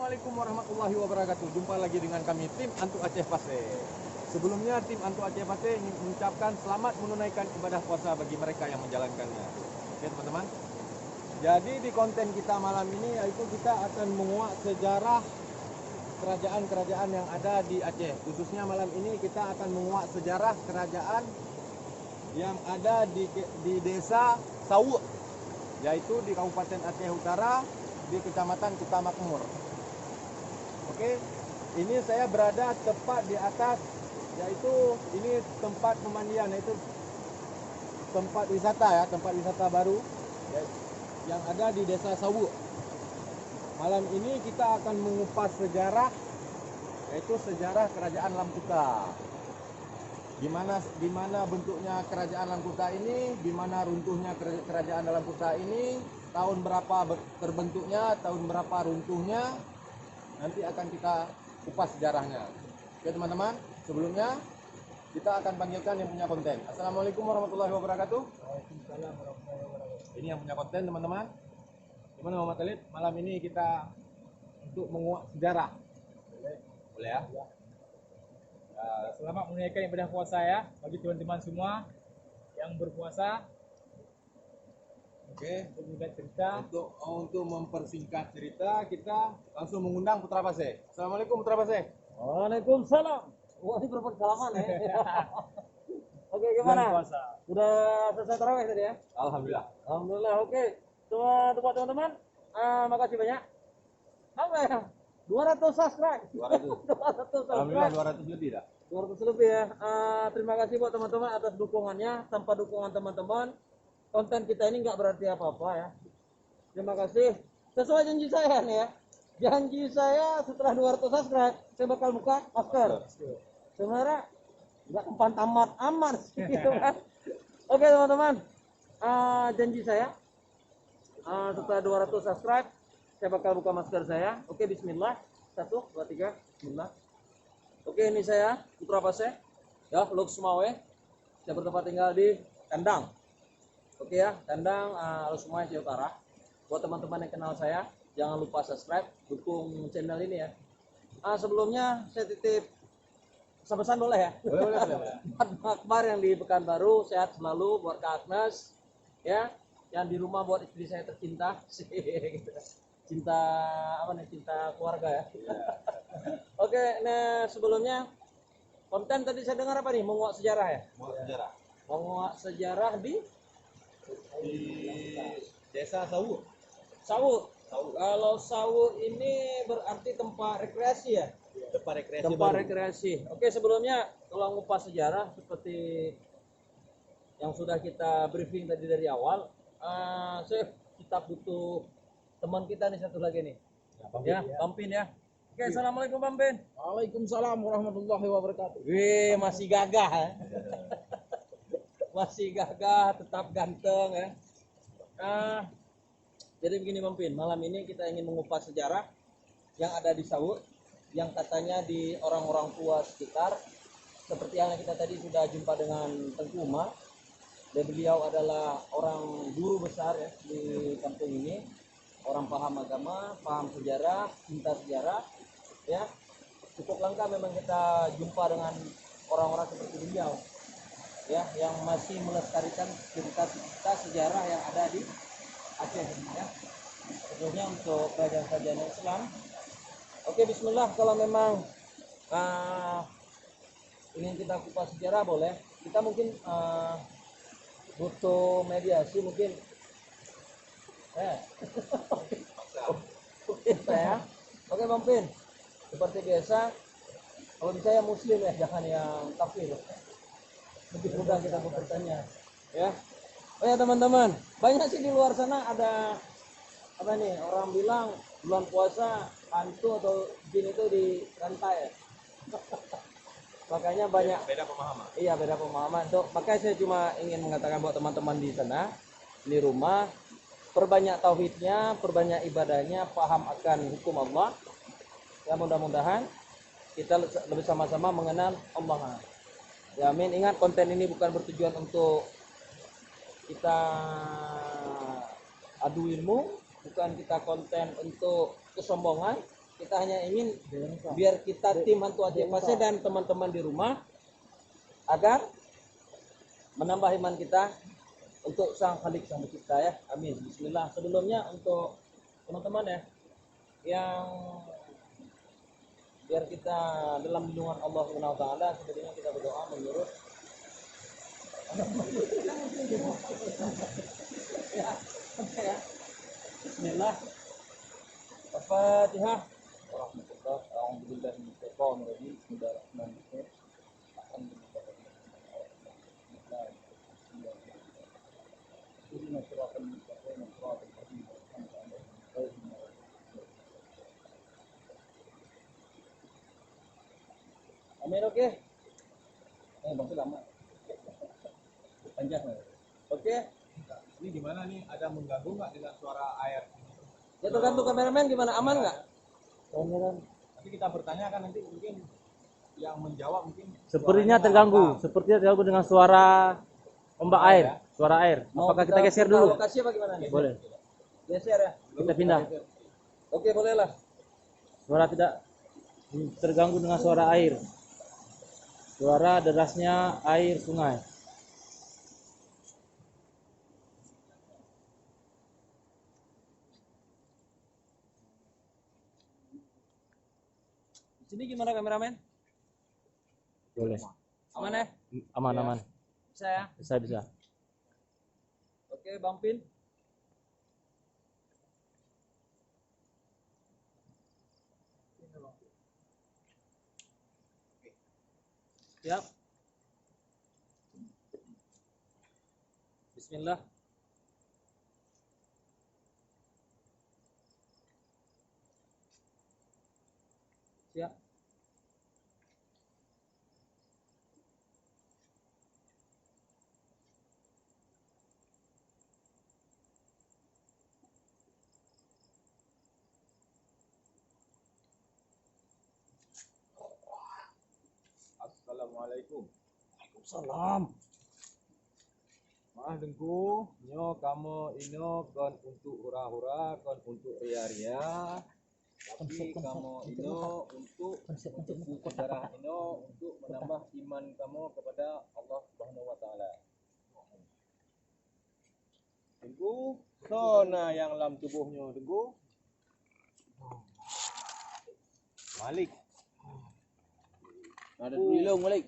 Assalamualaikum warahmatullahi wabarakatuh. Jumpa lagi dengan kami tim Antu Aceh Paseh. Sebelumnya tim Antu Aceh Paseh ingin mengucapkan selamat menunaikan ibadah puasa bagi mereka yang menjalankannya. Oke teman-teman. Jadi di konten kita malam ini yaitu kita akan menguak sejarah kerajaan-kerajaan yang ada di Aceh. Khususnya malam ini kita akan menguak sejarah kerajaan yang ada di desa Sawuk, yaitu di Kabupaten Aceh Utara, di Kecamatan Kuta Makmur. Oke, ini saya berada tepat di atas, yaitu ini tempat pemandian, yaitu tempat wisata baru yang ada di desa Sawuk. Malam ini kita akan mengupas sejarah, yaitu sejarah kerajaan Lamkuta. Gimana bentuknya kerajaan Lamkuta ini, gimana runtuhnya kerajaan Lamkuta ini, tahun berapa terbentuknya, tahun berapa runtuhnya, nanti akan kita kupas sejarahnya. Oke teman-teman, sebelumnya kita akan panggilkan yang punya konten. Assalamualaikum warahmatullahi wabarakatuh. Waalaikumsalam warahmatullahi wabarakatuh. Ini yang punya konten teman-teman. Gimana Muhammad Khalid? Malam ini kita untuk menguak sejarah. Boleh ya? Selamat menunaikan ibadah puasa ya bagi teman-teman semua yang berpuasa. Oke. Untuk cerita. Untuk mempersingkat cerita, kita langsung mengundang Putra Paseh. Assalamualaikum Putra Paseh. Waalaikumsalam. Wah, ini berbuat salaman ya. Oke, gimana? Puasa. Sudah selesai tarawih tadi ya? Alhamdulillah. Alhamdulillah. Oke. Teman-teman, makasih banyak. Apa ya? 200 subscribe. 200. 200 Alhamdulillah subscribe. 200 lebih dah. 200 lebih ya. Terima kasih buat teman-teman atas dukungannya. Tanpa dukungan teman-teman, konten kita ini nggak berarti apa-apa ya. Terima kasih. Sesuai janji saya nih ya. Janji saya setelah 200 subscribe, saya bakal buka masker. Sebenarnya nggak empan tamat aman sih, gitu kan. Oke teman-teman, janji saya setelah 200 subscribe, saya bakal buka masker saya. Oke, bismillah. 1, 2, 3, bismillah. Oke, ini saya Putra Paseh ya, Luk Sumawe. Saya bertempat tinggal di Kandang. Oke ya, Kandang Luk Sumawe Aceh Utara. Buat teman-teman yang kenal saya, jangan lupa subscribe, dukung channel ini ya. Sebelumnya saya titip pesan-pesan boleh ya? Boleh. Akbar yang di Pekanbaru, sehat selalu buat Kak Agnes ya. Yang di rumah buat istri saya tercinta gitu. Cinta apa nih, cinta keluarga ya. Oke, nah sebelumnya konten tadi saya dengar apa nih, menguak sejarah ya? Menguak sejarah di desa Sawuk. Sawuk. Kalau Sawuk ini berarti tempat rekreasi ya? Tempat rekreasi. Oke, sebelumnya kalau ngupas sejarah seperti yang sudah kita briefing tadi dari awal, kita butuh teman kita nih satu lagi nih. Pampin ya. Oke, assalamualaikum Pampin. Waalaikumsalam warahmatullahi wabarakatuh. Wih, masih gagah ya. Masih gagah, tetap ganteng ya. Jadi begini Pampin, malam ini kita ingin mengupas sejarah yang ada di Sawuk, yang katanya di orang-orang tua sekitar, seperti yang kita tadi sudah jumpa dengan Tengku Umar. Dan beliau adalah orang guru besar ya di kampung ini, orang paham agama, paham sejarah, cinta sejarah ya. Cukup lengkap memang kita jumpa dengan orang-orang seperti beliau ya, yang masih melestarikan cerita sejarah yang ada di Aceh ya, khususnya untuk kerajaan-kerajaan Islam. Oke, bismillah. Kalau memang ingin kita kupas sejarah boleh, kita mungkin butuh mediasi mungkin saya. Oke Bang Pin, seperti biasa kalau bisa ya muslim ya, jangan yang kafir, lebih mudah kita bertanya ya. Oh ya teman-teman, banyak sih di luar sana ada apa nih, orang bilang bulan puasa hantu atau jin itu dirantai ya. Makanya banyak Beda pemahaman. Iya, beda pemahaman. Makanya saya cuma ingin mengatakan buat teman-teman di sana, di rumah, perbanyak tauhidnya, perbanyak ibadahnya, paham akan hukum Allah. Ya, mudah-mudahan kita lebih sama-sama mengenal Allah. Ya, amin. Ingat, konten ini bukan bertujuan untuk kita adu ilmu, bukan kita konten untuk kesombongan, Kita hanya ingin biar kita tim Hantu Aceh Pase dan teman-teman di rumah agar menambah iman kita untuk Sang Khalik Sang Pencipta ya. Amin. Bismillah. Sebelumnya untuk teman-teman ya yang biar kita dalam lindungan Allah Subhanahu wa taala, sebelumnya kita berdoa menurut ya. Ya. Bismillah. Al-Fatihah. Amin, oke. Bangku lama. Panjang. Oke. Ini gimana nih? Ada mengganggu nggak dengan suara air? Ya tergantung kameramen gimana, aman nggak? Tapi kita bertanya kan nanti mungkin yang menjawab mungkin Sepertinya suaranya terganggu, nggak. sepertinya terganggu dengan suara ombak air, suara air. Apakah kita geser pindah dulu? lokasi apa gimana nih? Boleh. Geser ya. Kita pindah. Oke, bolehlah. Suara tidak terganggu dengan suara air. Suara derasnya air sungai. Di sini gimana kameramen? Boleh. Aman ya? Aman, aman. Bisa ya? Bisa, bisa. Oke, Bang Pin. Siap. Bismillah. Siap. Assalamualaikum. Waalaikumsalam. Maaf dengku, nyo kamu ino kon untuk hura-hura, kon untuk ria-ria. Tapi kamu ino untuk sejarah ino untuk menambah iman kamu kepada Allah Subhanahu wa taala. Dengku, sona yang dalam tubuhnya dengku. Malik. Ada dulu Malik.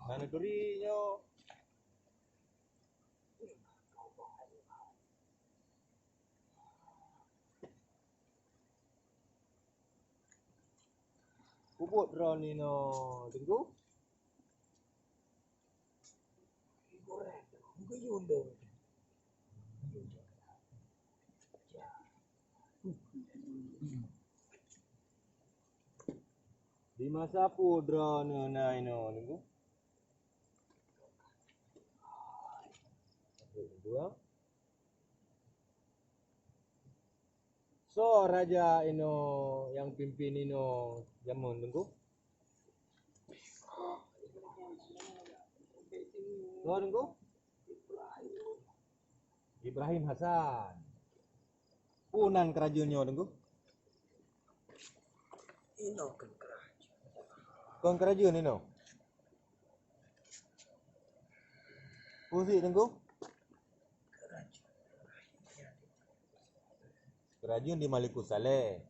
Mana durinya? Puput drone no tunggu. Di masa pu drone na ino tunggu. Dua. So raja ino yang pimpin ino jamun tunggu. So tunggu. Ibrahim Hasan. Punan kerajunnya tunggu. Ino kan kerajaan. Kon kerajun ino. Pusi tunggu. Kerajun di Maliku Saleh.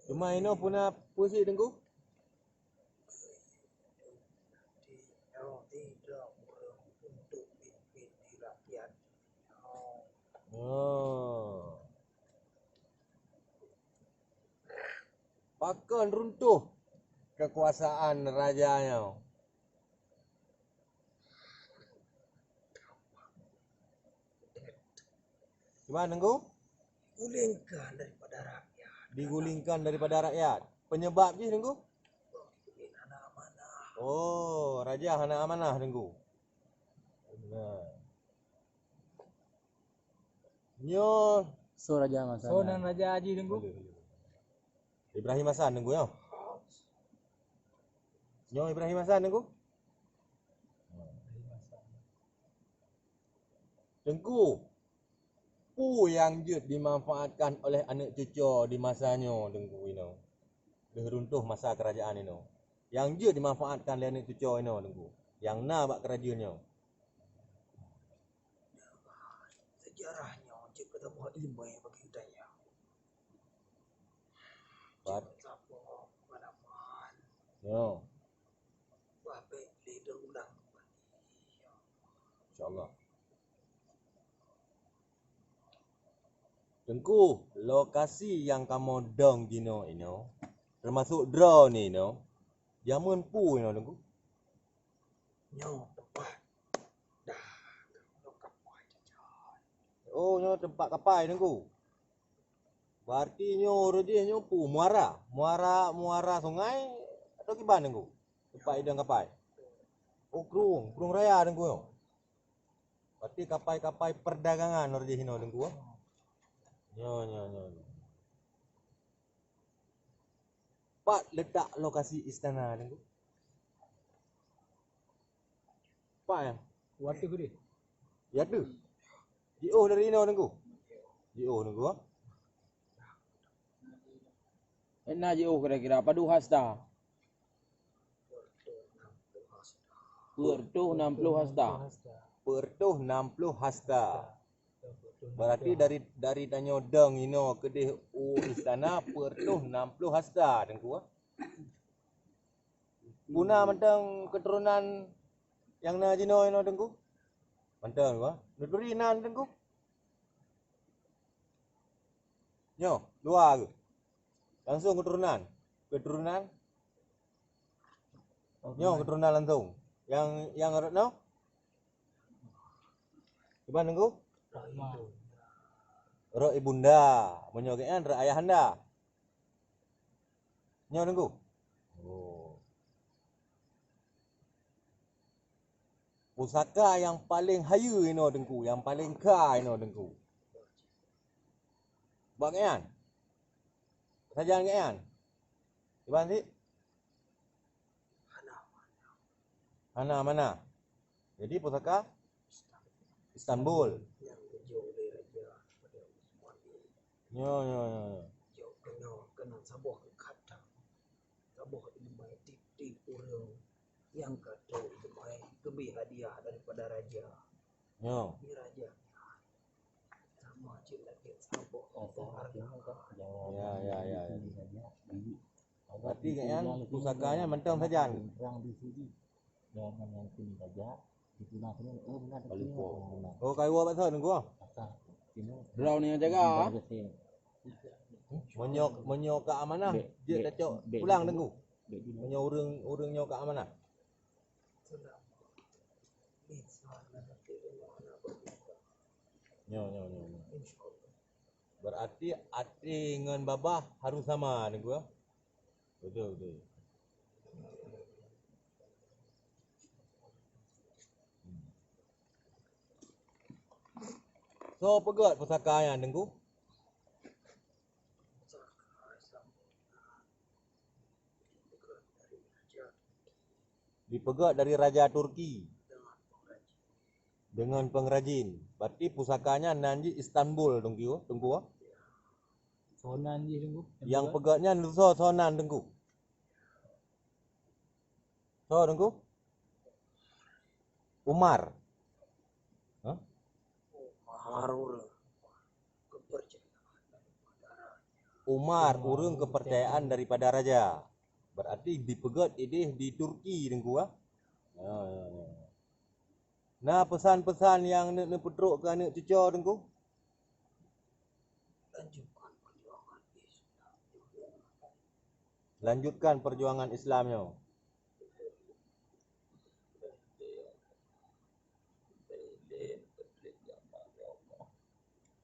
Cuma ino puna pusi tunggu. Untuk pimpin di rakyat. Oh. Pakan runtuh kekuasaan rajanya. Gimana tunggu? Gulingkan daripada rakyat. Digulingkan daripada rakyat. Penyebabnya tunggu? Ini anak amanah. Oh, raja hana amanah tunggu. Benar. Nyo Suara jangan sana. Sonan Raja Haji tunggu. Ibrahim Hasan tunggu ya. Nyo Ibrahim Hasan tunggu. Tengku. pu yang jut dimanfaatkan oleh anak cucu di masanya dengku ini. Dah runtuh masa kerajaan ini. Yang jut dimanfaatkan oleh anak cucu ini dengku. Yang na bak kerajaannya. Sejarahnya jika kita buat ilmu yang bagi hidayah. Bat. Siapa pengalaman. Yo, Bapak leader ulang kembali. insyaallah. Dengku, lokasi yang kamu dong gino ino, termasuk draw ni no. Jamun pu ino dengku. Nyo tempat. Dah. Kalau kapal jajan. Oh, nyo tempat kapai dengku. Berarti nyo rejeh nyo pu muara sungai atau kiban dengku. Tempat idang kapai. Oh, kerung raya dengku yo. Berarti kapai-kapai perdagangan rejeh ino dengku. Nyo. Pak letak lokasi istana dengku. Pak ya? Waktu gede. Ya tu. JO dari ino dengku. JO dengku. Enak je kira-kira padu hasta. Pertuh 60 hasta. Pertuh 60 hasta. Berarti dari danyo deng ino kedih istana pertuh 60 hasta dengku. Guna mentang keturunan yang na jino ino dengku. Mentang gua. Nuturinan dengku. Nyo, dua ke. Langsung keturunan. Nyo keturunan langsung. Yang no? Gimana dengku? Ro ibunda, menyogean ro ayahanda. Nyo dengku. Oh. Pusaka yang paling hayu ino dengku, yang paling ka ino dengku. Bagian. Sajaan gean. Gimana sih? Hana mana? Jadi pusaka Istanbul. Yang kejauh dari raja pada Utsmani. Nyo. Jauh kena sabuh kata. Sabuh ilmu titik urang. Yang kata ilmu lebih hadiah daripada raja. Nyo. Ini raja. Sama cik lagi sabuh. Harga. Ya. Berarti kan pusakanya mentang sajaan. Jangan yang sini saja digunakan benar Oh, kayu apa tu dengku? Draw ni jaga. Menyok ke amanah. Dia dah cok pulang dengku. Menyok urang nyok ke amanah. Nyo. Berarti ati dengan babah harus sama dengku. Betul. So pegat pusakanya dengku. Dipegat dari Raja Turki dengan pengrajin. Berarti pusakanya nanji Istanbul dengku. Sonan je tunggu. Yang pegatnya sonan dengku. So dengku. Umar. Hah? Harur kepercayaan daripada raja. Umar urung kepercayaan daripada raja. Berarti dipegat idih di Turki dengku ah. Ya. Nah, pesan-pesan yang nak petruk ke anak cucu dengku. Lanjutkan perjuangan Islamnya.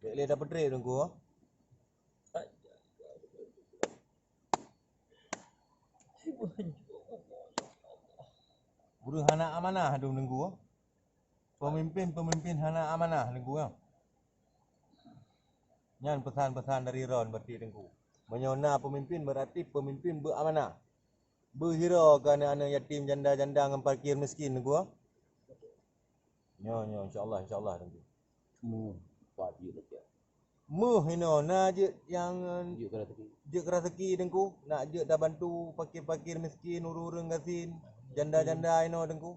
Boleh dapat trade dengku. Urang hana amanah dong dengku. Pemimpin hana amanah dengku. Nyan pesan-pesan dari Ron berarti dengku. Menyona pemimpin berarti pemimpin beramanah. Berhira kerana anak yatim janda-janda dengan parkir miskin dengku. Nyo insyaallah dengku. Semua pagi dekat. Meh ino na je yang Tunjuk ke teki. je kerasaki dengku nak je dah bantu fakir-fakir miskin urung gasin janda-janda ino dengku.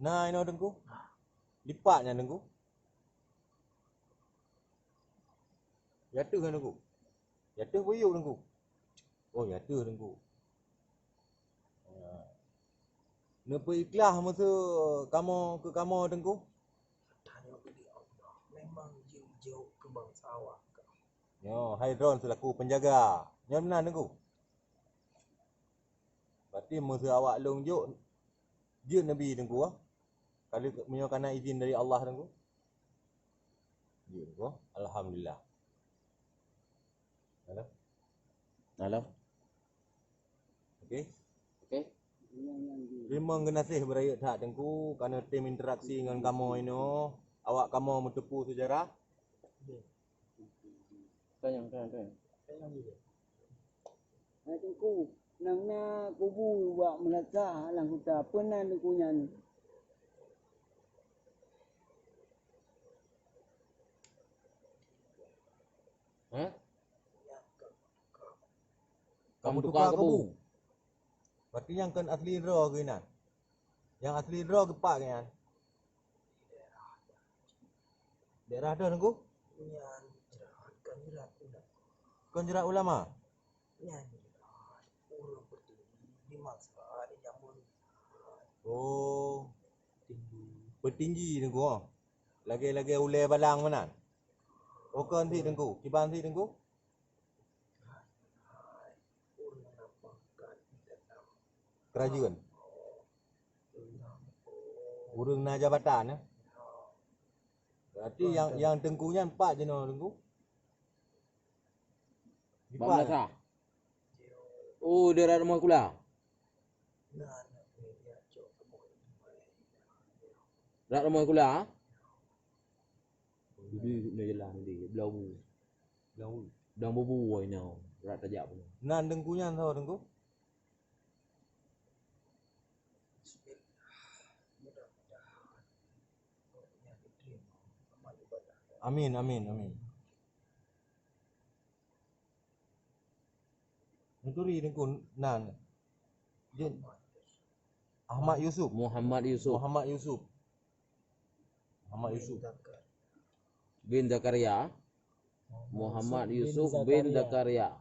Nah ino dengku. Lipatnya dengku. Jatuh kan dengku. Jatuh boyok dengku. Oh jatuh dengku. Napa ikhlas masa kamu ke kamu dengku? Tanya bagi Allah, memang jauh-jauh ke bangsawan. Yo, Haidron selaku penjaga. Yang benar dengku. Berarti masa awak long juk je Nabi dengku ah. Kalau menyokana izin dari Allah dengku. Je dengku. Alhamdulillah. Halo. Halo. Okey. Okey. Terima kasih beraya tak dengku kerana tim interaksi dengan kamu ini. Awak kamu mentepu sejarah. Tanya. Tengku, nangna kubu buat melasa lang kita pernah dengkunya ni. Hah? Kamu tukar kebu. Berarti yang kan asli draw ke nan? Yang asli draw ke pak kan? Daerah dah dengku? Yang jerat kan jerat. Kon jerat ulama? Yang jerat urang bertinggi di masa ada jamun. Oh. Bertinggi dengku ah. Lagi-lagi ulai balang mana? Oh kon si dengku, kiban si dengku? Urang nampakkan dalam Kerajaan. Urang na jabatan ya. Berarti yang tengkunya 4 je no tengku. Bang Melaka. Oh, daerah rumah kula. nan media cok kemoy. Rak rumah kula. Di jalan di Belau. Belau bubu ini. Rak tajak pun. Nan tengkunya tau tengku. Amin. Menturi dengku nan. Je Ahmad Yusuf. Muhammad Yusuf bin Zakaria. Muhammad Yusuf bin Zakaria.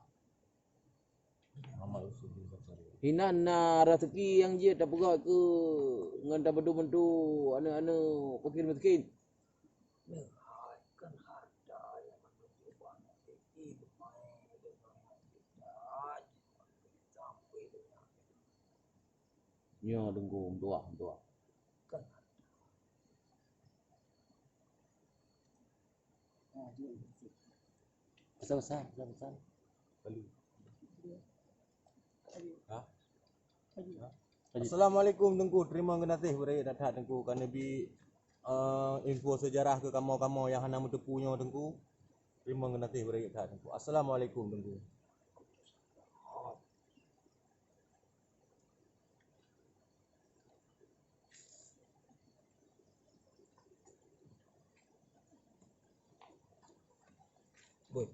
Ahmad Yusuf bin Zakaria. Hinan na rezeki yang dia tak perak ke ngan tak bentu-bentu anak-anak fakir miskin. Kan harta yang menunjukkan ibu main dengan kita sampai dengan Nya dengku tua. kan Besar. Kali. Assalamualaikum tengku. Terima kasih beraya datang tengku kerana info sejarah ke kamu-kamu yang hana mentepunya tengku. Terima kasih beraya datang tengku. Assalamualaikum tengku. Boy.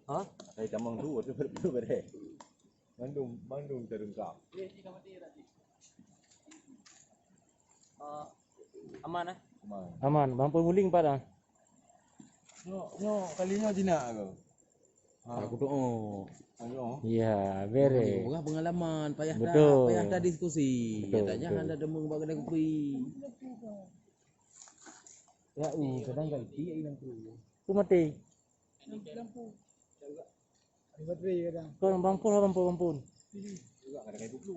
Ha? Saya tamang tu berbeda. Bandung terungkap. Aman eh? Aman, bampun muling pada. Nyo kalinya jinak aku. Aku tu Ayo. Ya, bere. Orang pengalaman payah Betul. dah diskusi. Betul, Katanya betul. anda demung bagi kedai kopi. Ya, kadang ganti hilang tu. Tu mati. Kau bampun. Juga ada kayak buku.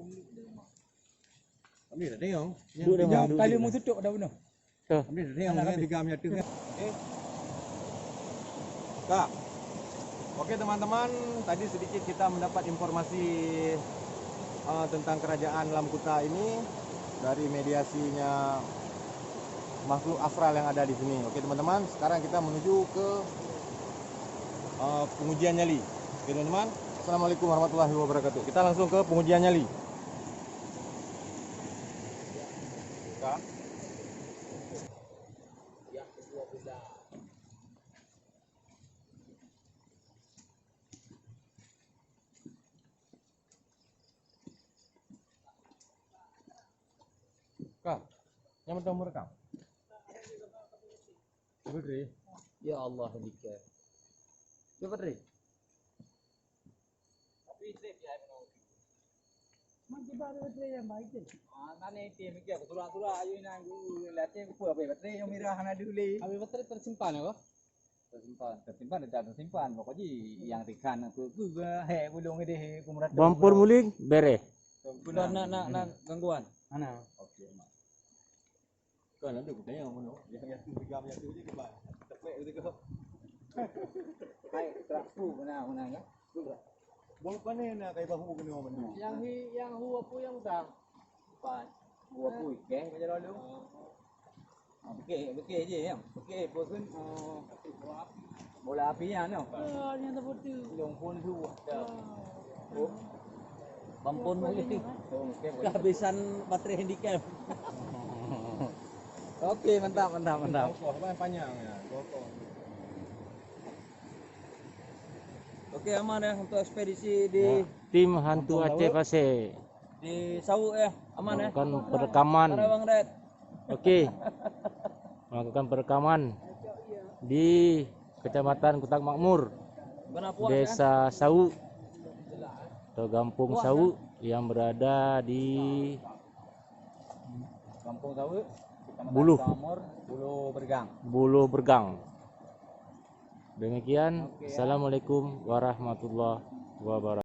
Kami dah tengok. Duduk dah bang. Kali mu tutup dah benar. Tu. Kami dah tengok dengan 3 meter kan. Kak. Oke teman-teman, tadi sedikit kita mendapat informasi tentang kerajaan Lam Kuta ini dari mediasinya makhluk astral yang ada di sini. Oke teman-teman, sekarang kita menuju ke pengujian nyali. Oke teman-teman, assalamualaikum warahmatullahi wabarakatuh. Kita langsung ke pengujian nyali. Kak. Kak, yang mau merekam? Bedri. Ya Allah dika. Coba Dri. Nane tim ke tura-tura ayo nang late ku apa baterai yang mirah hana dulu. Abi baterai tersimpan ya kok? Tersimpan tidak tersimpan pokoknya yang rikan aku he bulung ide kumrat. Bampur muling bere. Nak gangguan. Mana? Oke, Mak. Kan ada budaya yang mana? Yang bergam yang tu je ke bang. Tepek gitu ke. Hai terapu mana ya? Bol panen nak kai bahu kena mana? Yang hu apa yang utang? Pan. Gua pui ke macam lalu. Okey je ya. Okey bosun. Bola api ya no. Yang terputu. Long pun tu. Bampun boleh. Okey boleh. Kehabisan baterai handicap. Okey mantap. Kokoh apa yang panjang ya? Kokoh. Okey aman ya untuk ekspedisi di Tim hantu Aceh Pasir di Sawu ya. Aman ya. melakukan perekaman. Bang Red. Oke. Melakukan perekaman di Kecamatan Kutak Makmur, Benar puas kan? Desa Sawu atau Kampung Sawu yang berada di Kampung Sawu. Kecamatan Buluh. Samor, Buluh Bergang. Buluh Bergang. Demikian. Assalamualaikum warahmatullahi wabarakatuh.